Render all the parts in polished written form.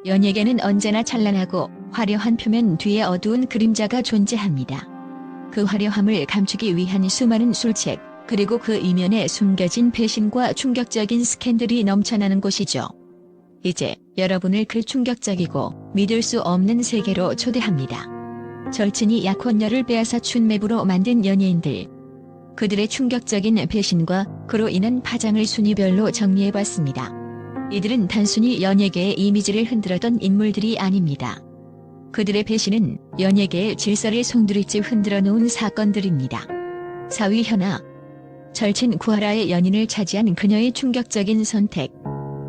연예계는 언제나 찬란하고 화려한 표면 뒤에 어두운 그림자가 존재합니다. 그 화려함을 감추기 위한 수많은 술책, 그리고 그 이면에 숨겨진 배신과 충격적인 스캔들이 넘쳐나는 곳이죠. 이제 여러분을 그 충격적이고 믿을 수 없는 세계로 초대합니다. 절친이 약혼녀를 빼앗아 춘매부로 만든 연예인들. 그들의 충격적인 배신과 그로 인한 파장을 순위별로 정리해봤습니다. 이들은 단순히 연예계의 이미지를 흔들었던 인물들이 아닙니다. 그들의 배신은 연예계의 질서를 송두리째 흔들어 놓은 사건들입니다. 4위 현아. 절친 구하라의 연인을 차지한 그녀의 충격적인 선택.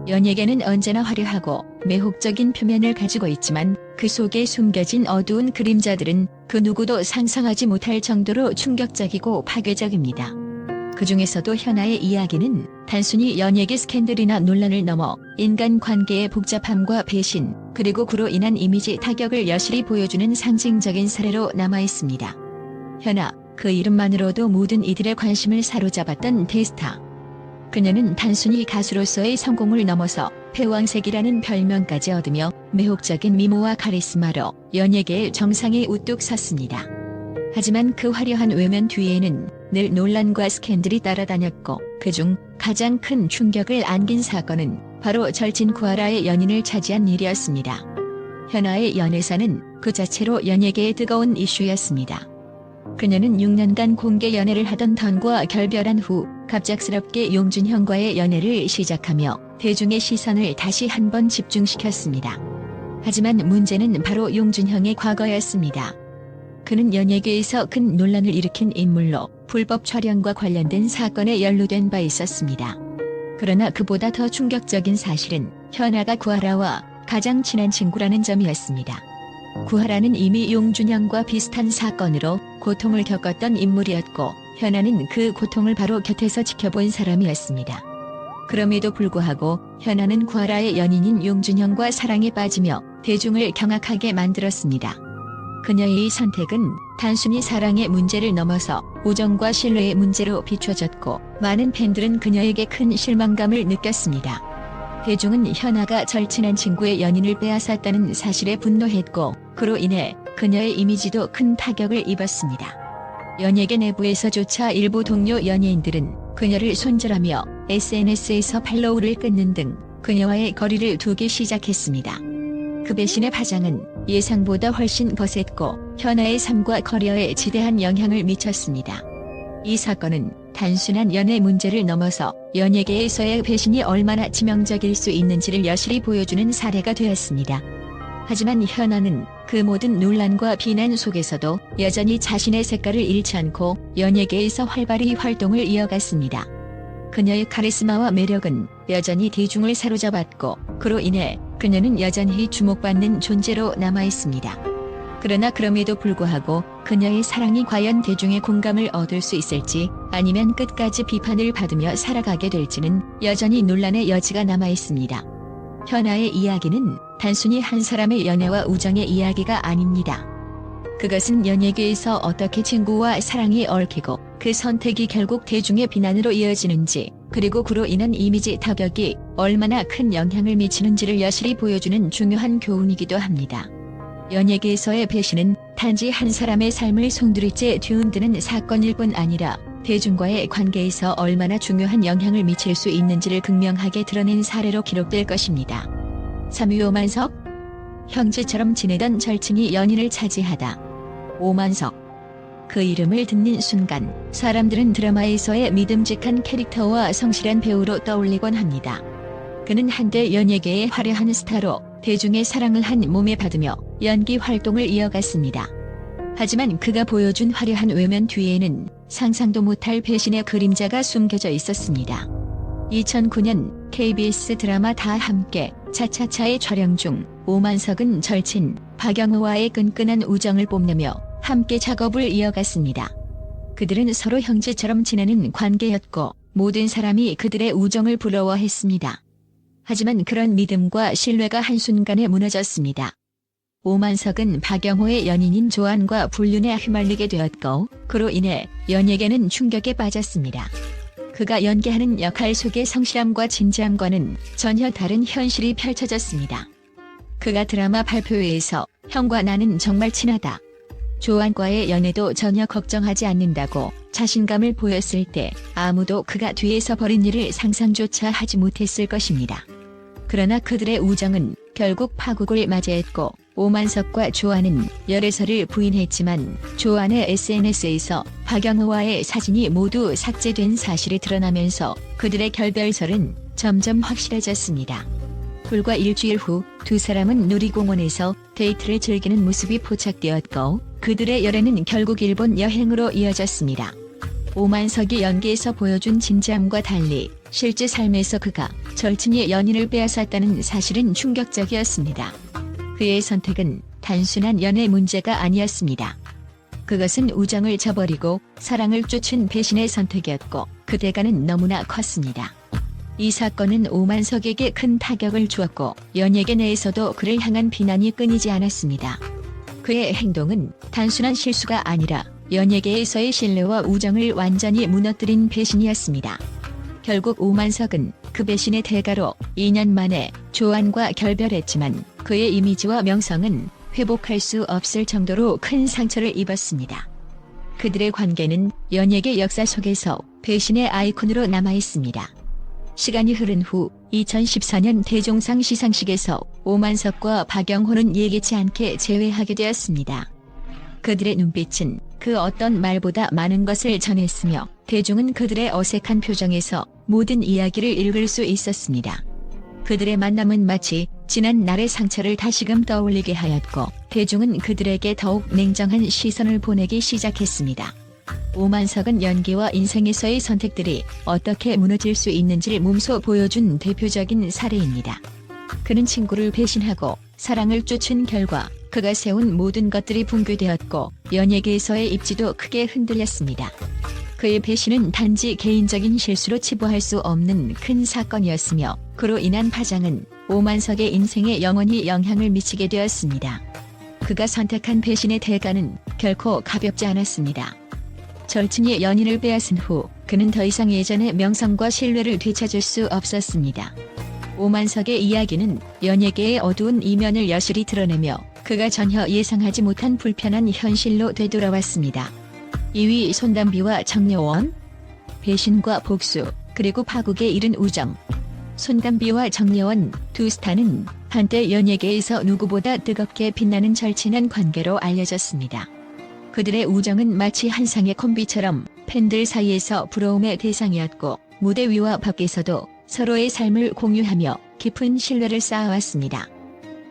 연예계는 언제나 화려하고 매혹적인 표면을 가지고 있지만 그 속에 숨겨진 어두운 그림자들은 그 누구도 상상하지 못할 정도로 충격적이고 파괴적입니다. 그 중에서도 현아의 이야기는 단순히 연예계 스캔들이나 논란을 넘어 인간관계의 복잡함과 배신, 그리고 그로 인한 이미지 타격을 여실히 보여주는 상징적인 사례로 남아있습니다. 현아, 그 이름만으로도 모든 이들의 관심을 사로잡았던 대스타. 그녀는 단순히 가수로서의 성공을 넘어서 패왕색이라는 별명까지 얻으며 매혹적인 미모와 카리스마로 연예계의 정상에 우뚝 섰습니다. 하지만 그 화려한 외면 뒤에는 늘 논란과 스캔들이 따라다녔고, 그중 가장 큰 충격을 안긴 사건은 바로 절친 구하라의 연인을 차지한 일이었습니다. 현아의 연애사는 그 자체로 연예계의 뜨거운 이슈였습니다. 그녀는 6년간 공개 연애를 하던 던과 결별한 후 갑작스럽게 용준형과의 연애를 시작하며 대중의 시선을 다시 한번 집중시켰습니다. 하지만 문제는 바로 용준형의 과거였습니다. 그는 연예계에서 큰 논란을 일으킨 인물로 불법 촬영과 관련된 사건에 연루된 바 있었습니다. 그러나 그보다 더 충격적인 사실은 현아가 구하라와 가장 친한 친구라는 점이었습니다. 구하라는 이미 용준형과 비슷한 사건으로 고통을 겪었던 인물이었고, 현아는 그 고통을 바로 곁에서 지켜본 사람이었습니다. 그럼에도 불구하고 현아는 구하라의 연인인 용준형과 사랑에 빠지며 대중을 경악하게 만들었습니다. 그녀의 이 선택은 단순히 사랑의 문제를 넘어서 우정과 신뢰의 문제로 비춰졌고, 많은 팬들은 그녀에게 큰 실망감을 느꼈습니다. 대중은 현아가 절친한 친구의 연인을 빼앗았다는 사실에 분노했고, 그로 인해 그녀의 이미지도 큰 타격을 입었습니다. 연예계 내부에서조차 일부 동료 연예인들은 그녀를 손절하며 SNS에서 팔로우를 끊는 등 그녀와의 거리를 두기 시작했습니다. 그 배신의 파장은 예상보다 훨씬 거셌고 현아의 삶과 커리어에 지대한 영향을 미쳤습니다. 이 사건은 단순한 연애 문제를 넘어서 연예계에서의 배신이 얼마나 치명적일 수 있는지를 여실히 보여주는 사례가 되었습니다. 하지만 현아는 그 모든 논란과 비난 속에서도 여전히 자신의 색깔을 잃지 않고 연예계에서 활발히 활동을 이어갔습니다. 그녀의 카리스마와 매력은 여전히 대중을 사로잡았고, 그로 인해 그녀는 여전히 주목받는 존재로 남아있습니다. 그러나 그럼에도 불구하고 그녀의 사랑이 과연 대중의 공감을 얻을 수 있을지, 아니면 끝까지 비판을 받으며 살아가게 될지는 여전히 논란의 여지가 남아있습니다. 현아의 이야기는 단순히 한 사람의 연애와 우정의 이야기가 아닙니다. 그것은 연예계에서 어떻게 친구와 사랑이 얽히고 그 선택이 결국 대중의 비난으로 이어지는지, 그리고 그로 인한 이미지 타격이 얼마나 큰 영향을 미치는지를 여실히 보여주는 중요한 교훈이기도 합니다. 연예계에서의 배신은 단지 한 사람의 삶을 송두리째 뒤흔드는 사건일 뿐 아니라 대중과의 관계에서 얼마나 중요한 영향을 미칠 수 있는지를 극명하게 드러낸 사례로 기록될 것입니다. 3위 오만석. 형제처럼 지내던 절친이 연인을 차지하다. 오만석. 그 이름을 듣는 순간 사람들은 드라마에서의 믿음직한 캐릭터와 성실한 배우로 떠올리곤 합니다. 그는 한때 연예계의 화려한 스타로 대중의 사랑을 한 몸에 받으며 연기 활동을 이어갔습니다. 하지만 그가 보여준 화려한 외면 뒤에는 상상도 못할 배신의 그림자가 숨겨져 있었습니다. 2009년 KBS 드라마 다 함께 차차차의 촬영 중 오만석은 절친 박영호와의 끈끈한 우정을 뽐내며 함께 작업을 이어갔습니다. 그들은 서로 형제처럼 지내는 관계였고 모든 사람이 그들의 우정을 부러워했습니다. 하지만 그런 믿음과 신뢰가 한순간에 무너졌습니다. 오만석은 박영호의 연인인 조안과 불륜에 휘말리게 되었고, 그로 인해 연예계는 충격에 빠졌습니다. 그가 연기하는 역할 속의 성실함과 진지함과는 전혀 다른 현실이 펼쳐졌습니다. 그가 드라마 발표회에서 형과 나는 정말 친하다. 조안과의 연애도 전혀 걱정하지 않는다고 자신감을 보였을 때 아무도 그가 뒤에서 벌인 일을 상상조차 하지 못했을 것입니다. 그러나 그들의 우정은 결국 파국을 맞이했고 오만석과 조안은 열애설을 부인했지만 조안의 SNS에서 박영호와의 사진이 모두 삭제된 사실이 드러나면서 그들의 결별설은 점점 확실해졌습니다. 불과 일주일 후 두 사람은 놀이공원에서 데이트를 즐기는 모습이 포착되었고 그들의 열애는 결국 일본 여행으로 이어졌습니다. 오만석이 연기에서 보여준 진지함과 달리 실제 삶에서 그가 절친의 연인을 빼앗았다는 사실은 충격적이었습니다. 그의 선택은 단순한 연애 문제가 아니었습니다. 그것은 우정을 저버리고 사랑을 쫓은 배신의 선택이었고 그 대가는 너무나 컸습니다. 이 사건은 오만석에게 큰 타격을 주었고 연예계 내에서도 그를 향한 비난이 끊이지 않았습니다. 그의 행동은 단순한 실수가 아니라 연예계에서의 신뢰와 우정을 완전히 무너뜨린 배신이었습니다. 결국 오만석은 그 배신의 대가로 2년 만에 조안과 결별했지만 그의 이미지와 명성은 회복할 수 없을 정도로 큰 상처를 입었습니다. 그들의 관계는 연예계 역사 속에서 배신의 아이콘으로 남아있습니다. 시간이 흐른 후 2014년 대종상 시상식에서 오만석과 박영호는 예기치 않게 재회하게 되었습니다. 그들의 눈빛은 그 어떤 말보다 많은 것을 전했으며 대중은 그들의 어색한 표정에서 모든 이야기를 읽을 수 있었습니다. 그들의 만남은 마치 지난 날의 상처를 다시금 떠올리게 하였고 대중은 그들에게 더욱 냉정한 시선을 보내기 시작했습니다. 오만석은 연기와 인생에서의 선택들이 어떻게 무너질 수 있는지를 몸소 보여준 대표적인 사례입니다. 그는 친구를 배신하고 사랑을 쫓은 결과 그가 세운 모든 것들이 붕괴되었고 연예계에서의 입지도 크게 흔들렸습니다. 그의 배신은 단지 개인적인 실수로 치부할 수 없는 큰 사건이었으며 그로 인한 파장은 오만석의 인생에 영원히 영향을 미치게 되었습니다. 그가 선택한 배신의 대가는 결코 가볍지 않았습니다. 절친이 연인을 빼앗은 후 그는 더 이상 예전의 명성과 신뢰를 되찾을 수 없었습니다. 오만석의 이야기는 연예계의 어두운 이면을 여실히 드러내며 그가 전혀 예상하지 못한 불편한 현실로 되돌아왔습니다. 2위 손담비와 정여원, 배신과 복수, 그리고 파국에 이른 우정. 손담비와 정여원 두 스타는 한때 연예계에서 누구보다 뜨겁게 빛나는 절친한 관계로 알려졌습니다. 그들의 우정은 마치 한 쌍의 콤비처럼 팬들 사이에서 부러움의 대상이었고 무대 위와 밖에서도 서로의 삶을 공유하며 깊은 신뢰를 쌓아왔습니다.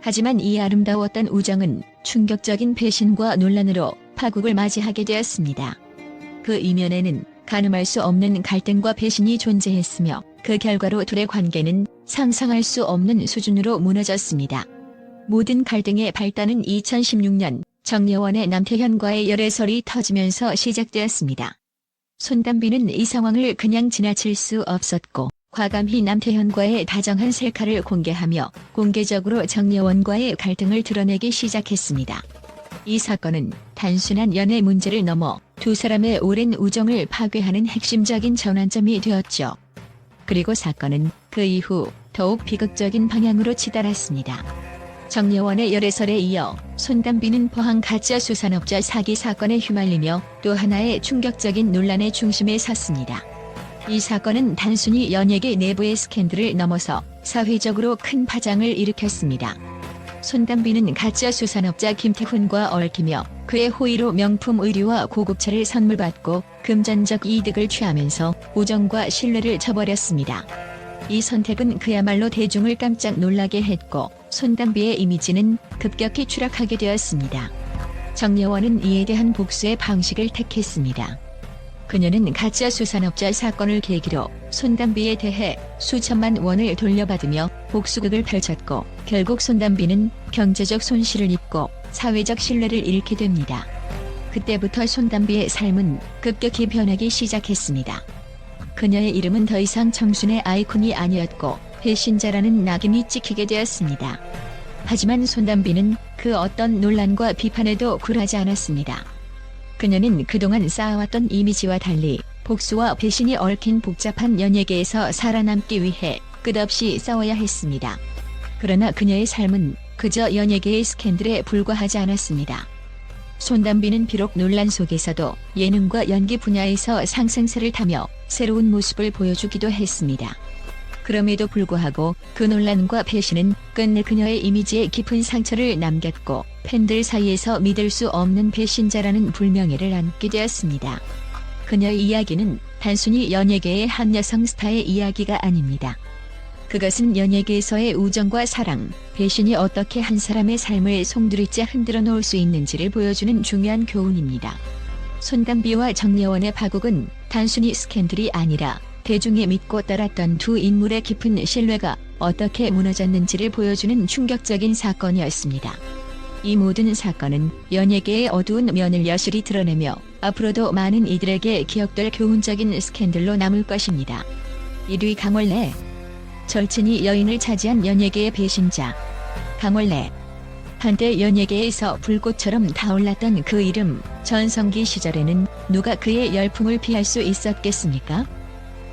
하지만 이 아름다웠던 우정은 충격적인 배신과 논란으로 파국을 맞이하게 되었습니다. 그 이면에는 가늠할 수 없는 갈등과 배신이 존재했으며 그 결과로 둘의 관계는 상상할 수 없는 수준으로 무너졌습니다. 모든 갈등의 발단은 2016년 정여원의 남태현과의 열애설이 터지면서 시작되었습니다. 손담비는 이 상황을 그냥 지나칠 수 없었고 과감히 남태현과의 다정한 셀카를 공개하며 공개적으로 정여원과의 갈등을 드러내기 시작했습니다. 이 사건은 단순한 연애 문제를 넘어 두 사람의 오랜 우정을 파괴하는 핵심적인 전환점이 되었죠. 그리고 사건은 그 이후 더욱 비극적인 방향으로 치달았습니다. 정여원의 열애설에 이어 손담비는 포항 가짜 수산업자 사기 사건에 휘말리며 또 하나의 충격적인 논란의 중심에 섰습니다. 이 사건은 단순히 연예계 내부의 스캔들을 넘어서 사회적으로 큰 파장을 일으켰습니다. 손담비는 가짜 수산업자 김태훈과 얽히며 그의 호의로 명품 의류와 고급차를 선물받고 금전적 이득을 취하면서 우정과 신뢰를 저버렸습니다. 이 선택은 그야말로 대중을 깜짝 놀라게 했고 손담비의 이미지는 급격히 추락하게 되었습니다. 정여원은 이에 대한 복수의 방식을 택했습니다. 그녀는 가짜 수산업자 사건을 계기로 손담비에 대해 수천만 원을 돌려받으며 복수극을 펼쳤고 결국 손담비는 경제적 손실을 입고 사회적 신뢰를 잃게 됩니다. 그때부터 손담비의 삶은 급격히 변하기 시작했습니다. 그녀의 이름은 더 이상 청순의 아이콘이 아니었고 배신자라는 낙인이 찍히게 되었습니다. 하지만 손담비는 그 어떤 논란과 비판에도 굴하지 않았습니다. 그녀는 그동안 쌓아왔던 이미지와 달리 복수와 배신이 얽힌 복잡한 연예계에서 살아남기 위해 끝없이 싸워야 했습니다. 그러나 그녀의 삶은 그저 연예계의 스캔들에 불과하지 않았습니다. 손담비는 비록 논란 속에서도 예능과 연기 분야에서 상승세를 타며 새로운 모습을 보여주기도 했습니다. 그럼에도 불구하고 그 논란과 배신은 끝내 그녀의 이미지에 깊은 상처를 남겼고 팬들 사이에서 믿을 수 없는 배신자라는 불명예를 안게 되었습니다. 그녀의 이야기는 단순히 연예계의 한 여성 스타의 이야기가 아닙니다. 그것은 연예계에서의 우정과 사랑, 배신이 어떻게 한 사람의 삶을 송두리째 흔들어 놓을 수 있는지를 보여주는 중요한 교훈입니다. 손담비와 정예원의 파국은 단순히 스캔들이 아니라 대중이 믿고 따랐던 두 인물의 깊은 신뢰가 어떻게 무너졌는지를 보여주는 충격적인 사건이었습니다. 이 모든 사건은 연예계의 어두운 면을 여실히 드러내며 앞으로도 많은 이들에게 기억될 교훈적인 스캔들로 남을 것입니다. 1위 강원래. 절친이 여인을 차지한 연예계의 배신자. 강원래. 한때 연예계에서 불꽃처럼 타올랐던 그 이름, 전성기 시절에는 누가 그의 열풍을 피할 수 있었겠습니까?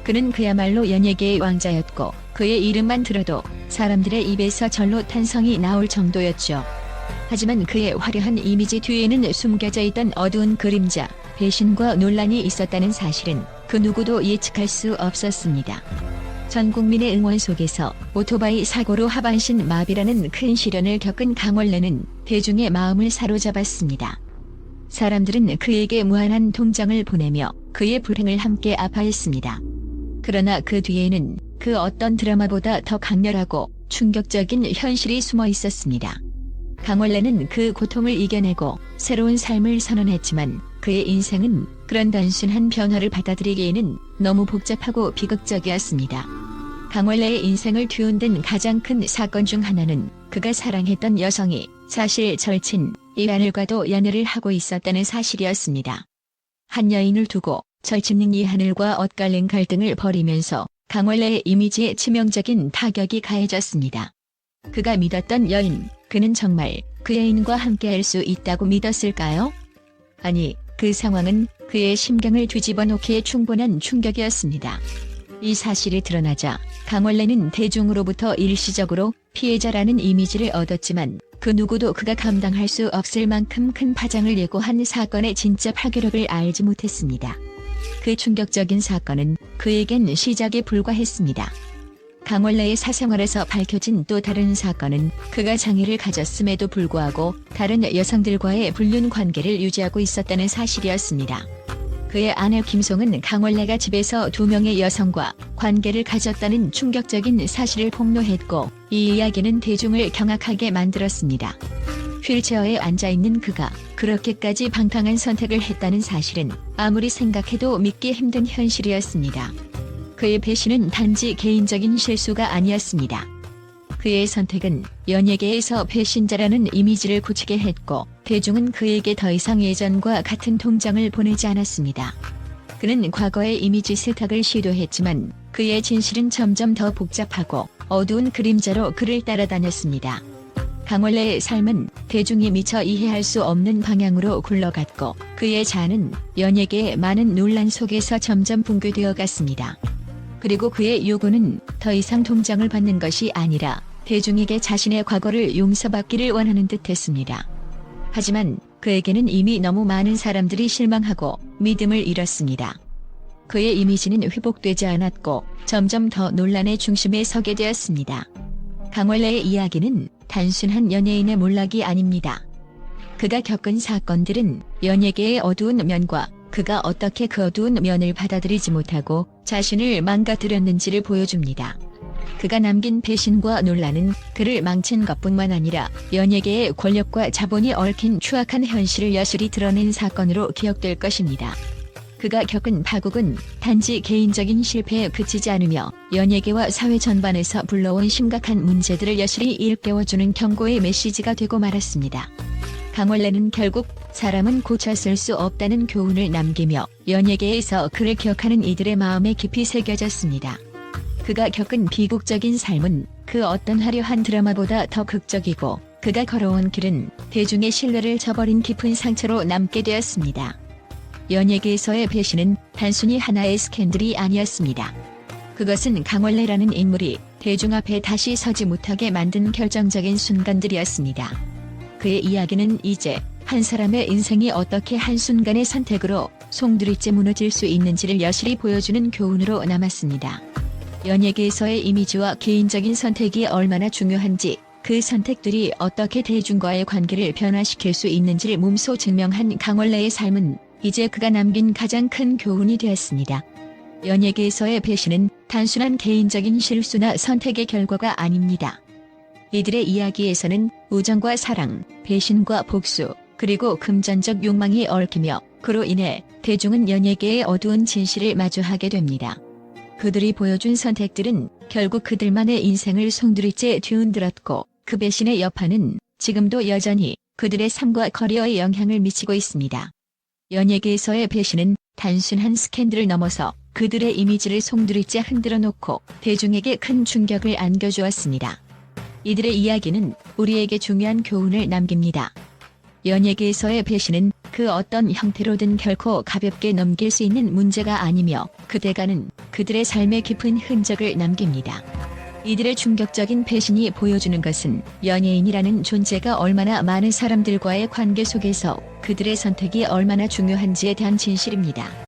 그는 그야말로 연예계의 왕자였고 그의 이름만 들어도 사람들의 입에서 절로 탄성이 나올 정도였죠. 하지만 그의 화려한 이미지 뒤에는 숨겨져 있던 어두운 그림자, 배신과 논란이 있었다는 사실은 그 누구도 예측할 수 없었습니다. 전 국민의 응원 속에서 오토바이 사고로 하반신 마비라는 큰 시련을 겪은 강원래는 대중의 마음을 사로잡았습니다. 사람들은 그에게 무한한 동정을 보내며 그의 불행을 함께 아파했습니다. 그러나 그 뒤에는 그 어떤 드라마보다 더 강렬하고 충격적인 현실이 숨어 있었습니다. 강원래는 그 고통을 이겨내고 새로운 삶을 선언했지만 그의 인생은 그런 단순한 변화를 받아들이기에는 너무 복잡하고 비극적이었습니다. 강원래의 인생을 뒤흔든 가장 큰 사건 중 하나는 그가 사랑했던 여성이 사실 절친 이하늘과도 연애를 하고 있었다는 사실이었습니다. 한 여인을 두고 절친인 이하늘과 엇갈린 갈등을 벌이면서 강원래의 이미지에 치명적인 타격이 가해졌습니다. 그가 믿었던 여인, 그는 정말 그 여인과 함께할 수 있다고 믿었을까요? 아니, 그 상황은 그의 심경을 뒤집어 놓기에 충분한 충격이었습니다. 이 사실이 드러나자 강원래는 대중으로부터 일시적으로 피해자라는 이미지를 얻었지만 그 누구도 그가 감당할 수 없을 만큼 큰 파장을 예고한 사건의 진짜 파괴력을 알지 못했습니다. 그 충격적인 사건은 그에겐 시작에 불과했습니다. 강원래의 사생활에서 밝혀진 또 다른 사건은 그가 장애를 가졌음에도 불구하고 다른 여성들과의 불륜 관계를 유지하고 있었다는 사실이었습니다. 그의 아내 김송은 강원래가 집에서 2명의 여성과 관계를 가졌다는 충격적인 사실을 폭로했고 이 이야기는 대중을 경악하게 만들었습니다. 휠체어에 앉아있는 그가 그렇게까지 방탕한 선택을 했다는 사실은 아무리 생각해도 믿기 힘든 현실이었습니다. 그의 배신은 단지 개인적인 실수가 아니었습니다. 그의 선택은 연예계에서 배신자라는 이미지를 굳히게 했고 대중은 그에게 더 이상 예전과 같은 동정을 보내지 않았습니다. 그는 과거의 이미지 세탁을 시도했지만 그의 진실은 점점 더 복잡하고 어두운 그림자로 그를 따라다녔습니다. 강원래의 삶은 대중이 미처 이해할 수 없는 방향으로 굴러갔고 그의 자아는 연예계의 많은 논란 속에서 점점 붕괴되어 갔습니다. 그리고 그의 요구는 더 이상 동정을 받는 것이 아니라 대중에게 자신의 과거를 용서받기를 원하는 듯했습니다. 하지만 그에게는 이미 너무 많은 사람들이 실망하고 믿음을 잃었습니다. 그의 이미지는 회복되지 않았고 점점 더 논란의 중심에 서게 되었습니다. 강원래의 이야기는 단순한 연예인의 몰락이 아닙니다. 그가 겪은 사건들은 연예계의 어두운 면과 그가 어떻게 그 어두운 면을 받아들이지 못하고 자신을 망가뜨렸는지를 보여줍니다. 그가 남긴 배신과 논란은 그를 망친 것뿐만 아니라 연예계의 권력과 자본이 얽힌 추악한 현실을 여실히 드러낸 사건으로 기억될 것입니다. 그가 겪은 파국은 단지 개인적인 실패에 그치지 않으며 연예계와 사회 전반에서 불러온 심각한 문제들을 여실히 일깨워주는 경고의 메시지가 되고 말았습니다. 강원래는 결국 사람은 고쳤을 수 없다는 교훈을 남기며 연예계에서 그를 기억하는 이들의 마음에 깊이 새겨졌습니다. 그가 겪은 비극적인 삶은 그 어떤 화려한 드라마보다 더 극적이고 그가 걸어온 길은 대중의 신뢰를 저버린 깊은 상처로 남게 되었습니다. 연예계에서의 배신은 단순히 하나의 스캔들이 아니었습니다. 그것은 강원래라는 인물이 대중 앞에 다시 서지 못하게 만든 결정적인 순간들이었습니다. 그의 이야기는 이제 한 사람의 인생이 어떻게 한순간의 선택으로 송두리째 무너질 수 있는지를 여실히 보여주는 교훈으로 남았습니다. 연예계에서의 이미지와 개인적인 선택이 얼마나 중요한지, 그 선택들이 어떻게 대중과의 관계를 변화시킬 수 있는지를 몸소 증명한 강원래의 삶은 이제 그가 남긴 가장 큰 교훈이 되었습니다. 연예계에서의 배신은 단순한 개인적인 실수나 선택의 결과가 아닙니다. 이들의 이야기에서는 우정과 사랑, 배신과 복수, 그리고 금전적 욕망이 얽히며 그로 인해 대중은 연예계의 어두운 진실을 마주하게 됩니다. 그들이 보여준 선택들은 결국 그들만의 인생을 송두리째 뒤흔들었고, 그 배신의 여파는 지금도 여전히 그들의 삶과 커리어에 영향을 미치고 있습니다. 연예계에서의 배신은 단순한 스캔들을 넘어서 그들의 이미지를 송두리째 흔들어 놓고 대중에게 큰 충격을 안겨주었습니다. 이들의 이야기는 우리에게 중요한 교훈을 남깁니다. 연예계에서의 배신은 그 어떤 형태로든 결코 가볍게 넘길 수 있는 문제가 아니며, 그 대가는 그들의 삶에 깊은 흔적을 남깁니다. 이들의 충격적인 배신이 보여주는 것은 연예인이라는 존재가 얼마나 많은 사람들과의 관계 속에서 그들의 선택이 얼마나 중요한지에 대한 진실입니다.